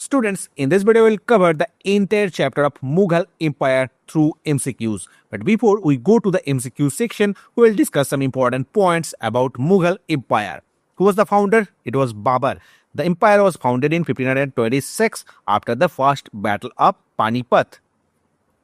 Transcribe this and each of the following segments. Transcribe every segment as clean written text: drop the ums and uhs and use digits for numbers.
Students, in this video we'll cover the entire chapter of Mughal Empire through MCQs. But before we go to the MCQ section, we will discuss some important points about Mughal Empire. Who was the founder? It was Babur. The empire was founded in 1526 after the first battle of Panipat.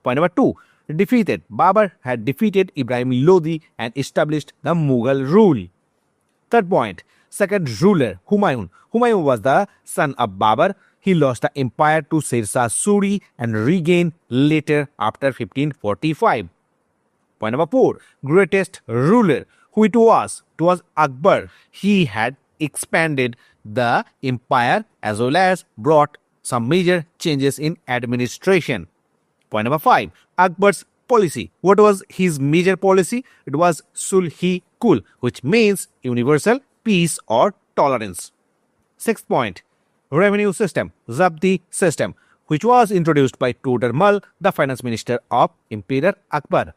Point number 2. Defeated. Babur had defeated Ibrahim Lodi and established the Mughal rule. Third point. Second ruler, Humayun. Humayun was the son of Babur. He lost the empire to Sher Suri and regained later after 1545. Point number 4. Greatest ruler. Who it was? It was Akbar. He had expanded the empire as well as brought some major changes in administration. Point number 5. Akbar's policy. What was his major policy? It was Sulh-i-Kul, which means universal peace or tolerance. Sixth point. Revenue system, Zabdi system, which was introduced by Toder Mal, the finance minister of Emperor Akbar.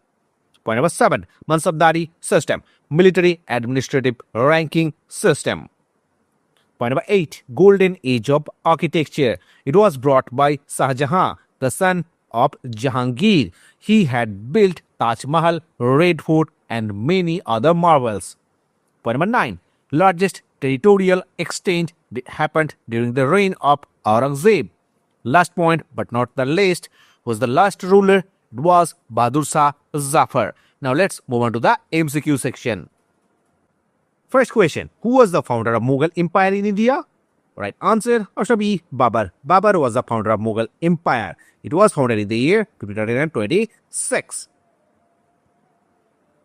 Point number 7. Mansabdari system, military administrative ranking system. Point number 8. Golden age of architecture. It was brought by Shah Jahan, the son of Jahangir. He had built Taj Mahal, Red Fort and many other marvels. Point number 9. Largest territorial exchange happened during the reign of Aurangzeb. Last point but not the least was the last ruler. It was Bahadur Shah Zafar. Now let's move on to the MCQ section. First question. Who was the founder of Mughal Empire in India? Right answer should be Babur. Babur was the founder of Mughal Empire. It was founded in the year 1526.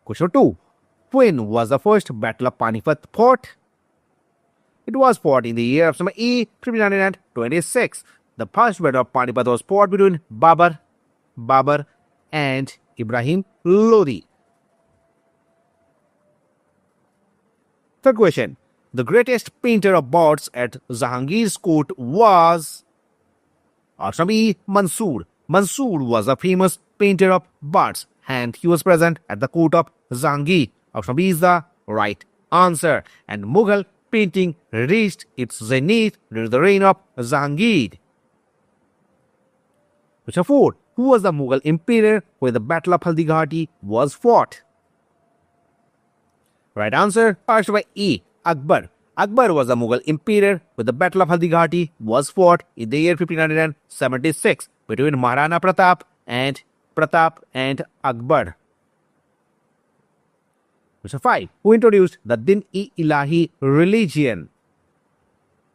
Question 2. When was the first battle of Panipat fought? It was fought in the year of summer E 1526. The first battle of Panipat was fought between Babur and Ibrahim Lodi. Third question. The greatest painter of birds at Jahangir's court was option E. Mansur. Mansur was a famous painter of birds and he was present at the court of Jahangir. Option B is the right answer. And Mughal painting reached its zenith during the reign of Jahangir. Question 4. Who was the Mughal emperor where the Battle of Haldighati was fought? Right answer option by E. Akbar. Akbar was the Mughal emperor where the Battle of Haldighati was fought in the year 1576 between Maharana Pratap and Akbar. Question 5. Who introduced the Din-e-Ilahi religion?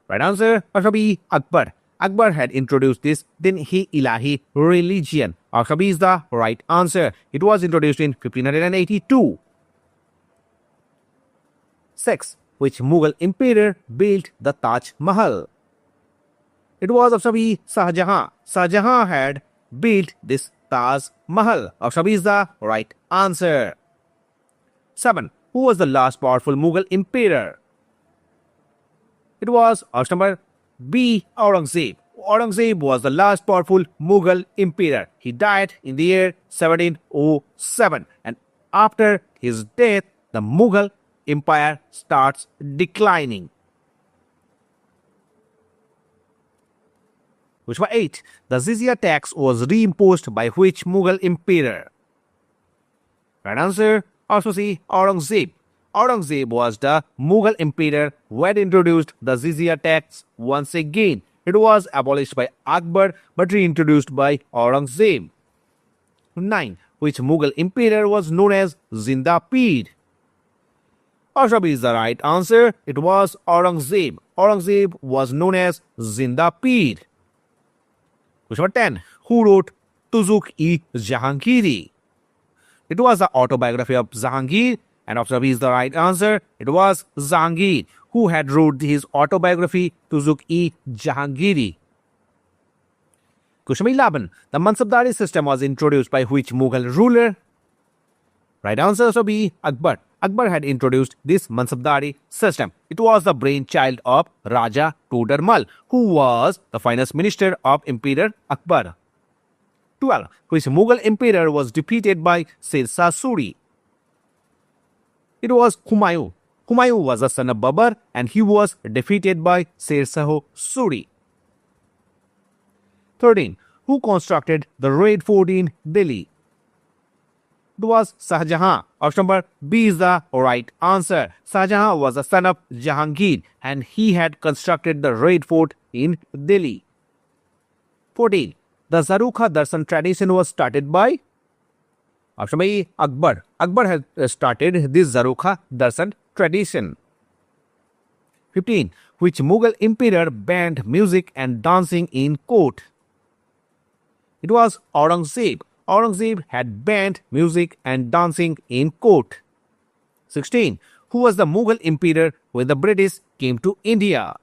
Right answer option B. Akbar. Akbar had introduced this Din-e-Ilahi religion. Option B is the right answer. It was introduced in 1582. 6. Which Mughal emperor built the Taj Mahal? It was option B. Shah Jahan. Shah Jahan had built this Taj Mahal. Option B is the right answer. 7. Who was the last powerful Mughal emperor? It was option number B. Aurangzeb. Aurangzeb was the last powerful Mughal emperor. He died in the year 1707 and after his death the Mughal Empire starts declining. Which was 8. The jizya tax was reimposed by which Mughal emperor? Right answer also C. Aurangzeb. Aurangzeb was the Mughal emperor who had introduced the jizya tax once again. It was abolished by Akbar but reintroduced by Aurangzeb. 9. Which Mughal emperor was known as Zinda Pir? Option B is the right answer. It was Aurangzeb. Aurangzeb was known as Zinda Pir. Question number 10. Who wrote Tuzuk-e-Jahangiri? It was the autobiography of Jahangir and option B is the right answer. It was Jahangir who had wrote his autobiography Tuzuk-e-Jahangiri. Question 11. The Mansabdari system was introduced by which Mughal ruler? Right answer so B. Akbar. Akbar had introduced this Mansabdari system. It was the brainchild of Raja Toder Mal, who was the finance minister of Emperor Akbar. 12. Which Mughal emperor was defeated by Sher Suri? It was Humayun. Humayun was the son of Babur and he was defeated by Sher Suri. 13. Who constructed the Red Fort in Delhi? It was Shah Jahan. Option number B is the right answer. Shah Jahan was the son of Jahangir and he had constructed the Red Fort in Delhi. 14. The Zarukha Darshan tradition was started by option A, Akbar. Akbar had started this Zarukha Darshan tradition. 15. Which Mughal emperor banned music and dancing in court? It was Aurangzeb. Aurangzeb had banned music and dancing in court. 16. Who was the Mughal emperor when the British came to India?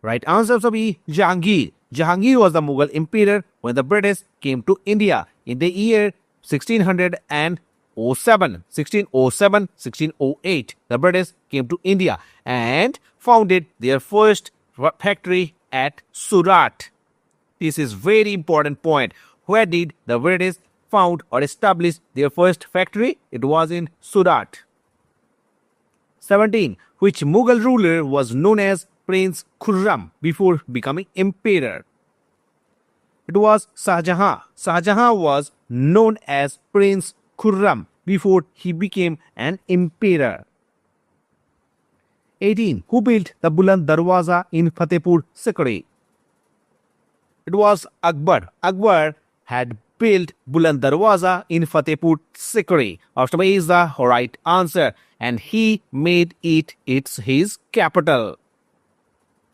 Right answer will be Jahangir. Jahangir was the Mughal emperor when the British came to India in the year 1607. 1608, the British came to India and founded their first factory at Surat. This is very important point. Where did the British found or establish their first factory? It was in Surat. 17. Which Mughal ruler was known as Prince Khurram before becoming emperor? It was Shah Jahan. Shah Jahan was known as Prince Khurram before he became an emperor. 18. Who built the Buland Darwaza in Fatehpur Sikri? It was Akbar. Akbar had built Buland Darwaza in Fatehpur Sikri. Option A is the right answer and he made it his capital.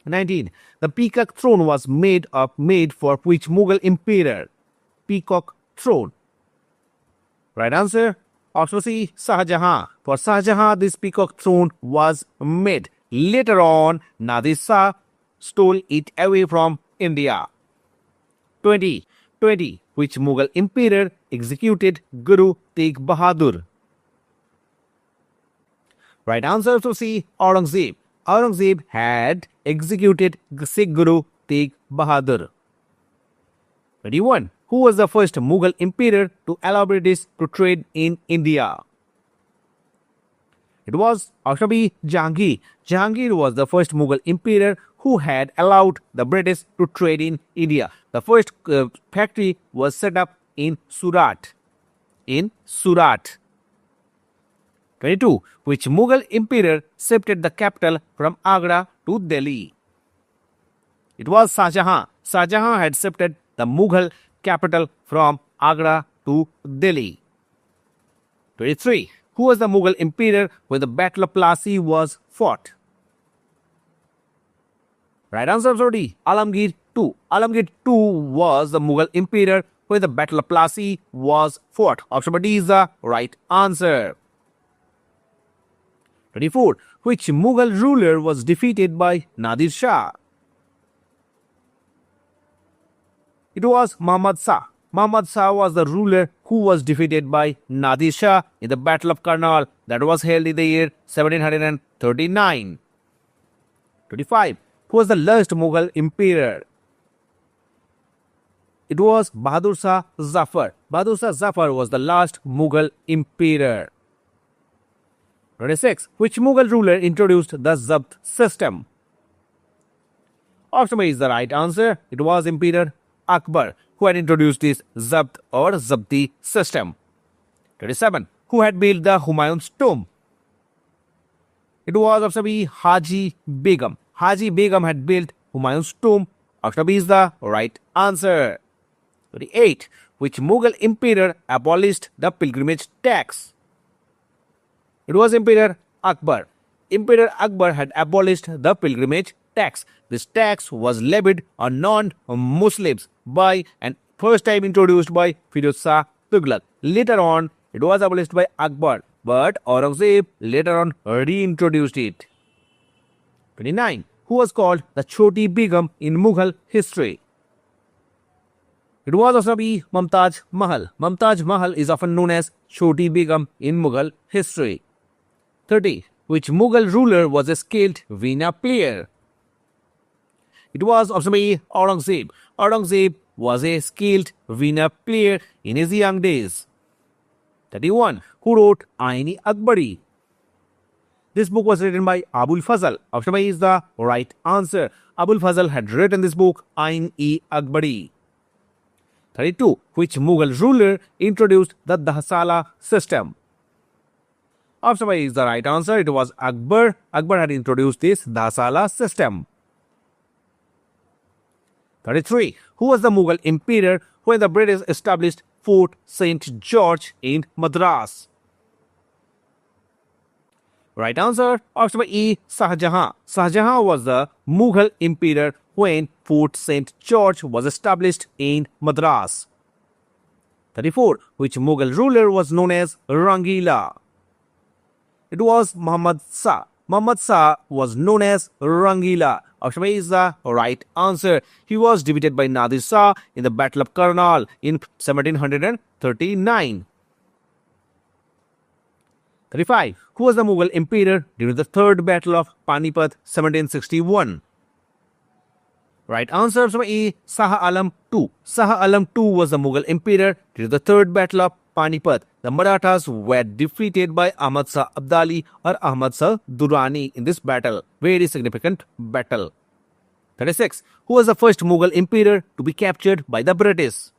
19. The Peacock throne was made for which Mughal emperor? Peacock throne. Right answer. Option C, Shah Jahan. For Shah Jahan, this peacock throne was made. Later on, Nadir Shah stole it away from India. 20. Which Mughal emperor executed Guru Tegh Bahadur? Right answer to C, Aurangzeb. Aurangzeb had executed Sikh Guru Tegh Bahadur. 21. Who was the first Mughal emperor to allow British to trade in India? It was option B, Jahangir. Jahangir was the first Mughal emperor who had allowed the British to trade in India. The first factory was set up in Surat. 22. Which Mughal emperor shifted the capital from Agra to Delhi? It was Shah Jahan. Shah Jahan had shifted the Mughal capital from Agra to Delhi. 23. Who was the Mughal emperor when the Battle of Plassey was fought? Right answer is D, Alamgir II. Alamgir II was the Mughal emperor when the Battle of Plassey was fought. Option D is the right answer. 24. Which Mughal ruler was defeated by Nadir Shah? It was Muhammad Shah. Muhammad Shah was the ruler who was defeated by Nadir Shah in the Battle of Karnal that was held in the year 1739. 25. Who was the last Mughal emperor? It was Bahadur Shah Zafar. Bahadur Shah Zafar was the last Mughal emperor. 26. Which Mughal ruler introduced the Zabt system? Option A is the right answer. It was Emperor Akbar who had introduced this Zabt or Zabti system. 27. Who had built the Humayun's tomb? It was option B, Haji Begum. Haji Begum had built Humayun's tomb. Option B is the right answer. 28. Which Mughal emperor abolished the pilgrimage tax? It was Emperor Akbar. Emperor Akbar had abolished the pilgrimage tax. This tax was levied on non-Muslims by and first time introduced by Firoz Shah Tughlaq. Later on, it was abolished by Akbar, but Aurangzeb later on reintroduced it. 29. Who was called the Choti Begum in Mughal history? It was also be Mumtaz Mahal. Mumtaz Mahal is often known as Choti Begum in Mughal history. 30. Which Mughal ruler was a skilled veena player? It was option B, Aurangzeb. Aurangzeb was a skilled veena player in his young days. 31. Who wrote Aini Akbari? This book was written by Abul Fazl. Option B is the right answer. Abul Fazl had written this book, Ain-e-Akbari? 32. Which Mughal ruler introduced the Dahsala system? Option A is the right answer. It was Akbar. Akbar had introduced this Dahsala system. 33. Who was the Mughal emperor when the British established Fort St. George in Madras? Right answer. Option E, Shah Jahan. Shah Jahan was the Mughal emperor when Fort St. George was established in Madras. 34. Which Mughal ruler was known as Rangila? It was Muhammad Shah. Muhammad Shah was known as Rangila. Option A is the right answer. He was defeated by Nadir Shah in the Battle of Karnal in 1739. 35. Who was the Mughal emperor during the Third Battle of Panipat 1761? Right answer, option A, Shah Alam II. Shah Alam II was the Mughal emperor during the Third Battle of Panipat. The Marathas were defeated by Ahmad Shah Abdali or Ahmad Shah Durrani in this battle. Very significant battle. 36. Who was the first Mughal emperor to be captured by the British?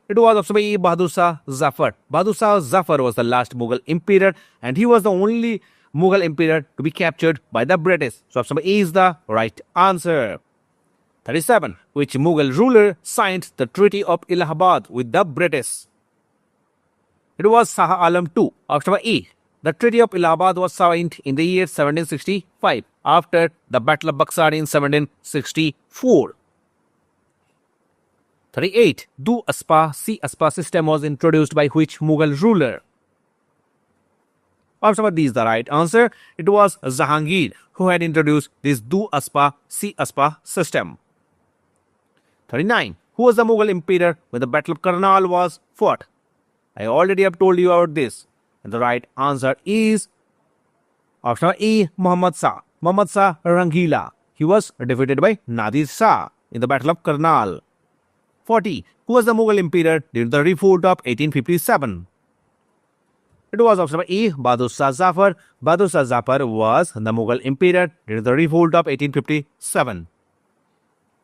It was option A, Bahadur Shah Zafar. Bahadur Shah Zafar was the last Mughal emperor and he was the only Mughal emperor to be captured by the British. So option A is the right answer. 37. Which Mughal ruler signed the Treaty of Allahabad with the British? It was Shah Alam II. Option A. The Treaty of Allahabad was signed in the year 1765 after the Battle of Buxar in 1764. 38. Do Aspa, See Aspa system was introduced by which Mughal ruler? Option D is the right answer. It was Jahangir who had introduced this Do Aspa, See Aspa system. 39. Who was the Mughal emperor when the Battle of Karnal was fought? I already have told you about this. And the right answer is option E, Muhammad Shah. Muhammad Shah Rangila. He was defeated by Nadir Shah in the Battle of Karnal. 40. Who was the Mughal emperor during the revolt of 1857? It was option E, Bahadur Shah Zafar. Bahadur Shah Zafar was the Mughal emperor during the revolt of 1857.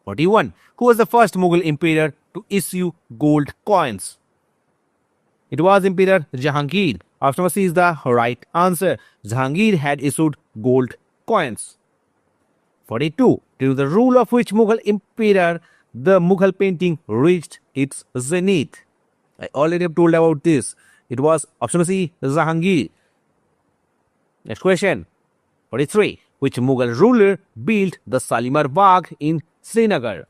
41. Who was the first Mughal emperor to issue gold coins? It was Emperor Jahangir. Option C is the right answer. Jahangir had issued gold coins. 42. During the rule of which Mughal emperor the Mughal painting reached its zenith? I already have told about this. It was option C, Jahangir. Next question. 43. Which Mughal ruler built the Shalimar Bagh in Srinagar?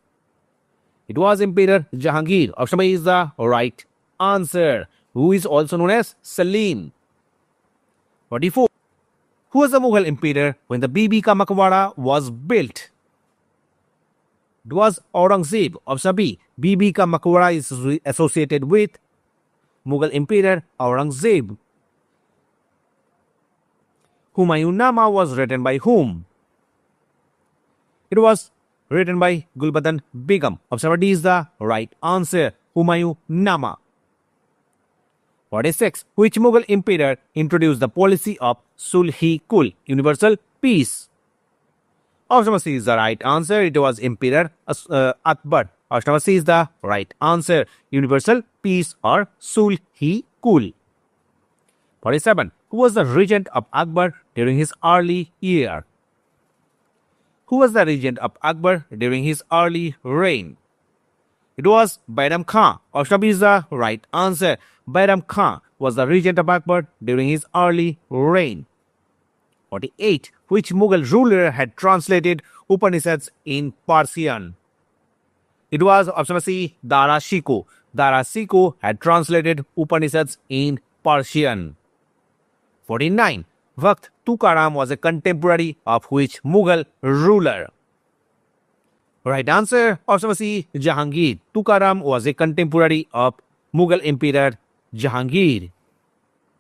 It was Emperor Jahangir. Option A is the right answer. Who is also known as Salim. 44. Who was the Mughal emperor when the Bibi Ka Maqbara was built? It was Aurangzeb. Option B. Bibi Ka Maqbara is associated with Mughal Emperor Aurangzeb. Humayun Nama was written by whom? It was written by Gulbadan Begum. Option D is the right answer. Humayun Nama. 46. Which Mughal emperor introduced the policy of Sulh-e-Kul, universal peace? Option C is the right answer. It was Emperor Akbar. Option C is the right answer. Universal peace or Sulh-e-Kul. 47. Who was the regent of Akbar during his early year? Who was the regent of Akbar during his early reign? It was Bairam Khan. Option B is the right answer. Bairam Khan was the regent of Akbar during his early reign. 48. Which Mughal ruler had translated Upanishads in Persian? It was option C, Dara Shikoh. Dara Shikoh had translated Upanishads in Persian. 49. Vakht Tukaram was a contemporary of which Mughal ruler? Right answer, option C, Jahangir. Tukaram was a contemporary of Mughal Emperor Jahangir.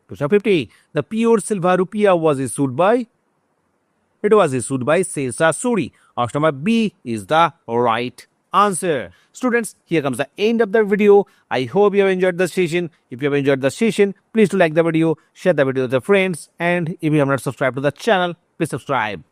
Question 50. The pure silver rupiah was issued by? It was issued by Sher-Shah Suri. Option number B is the right answer. Students, here comes the end of the video. I hope you have enjoyed the session. If you have enjoyed the session, please do like the video, share the video with your friends, and if you have not subscribed to the channel, please subscribe.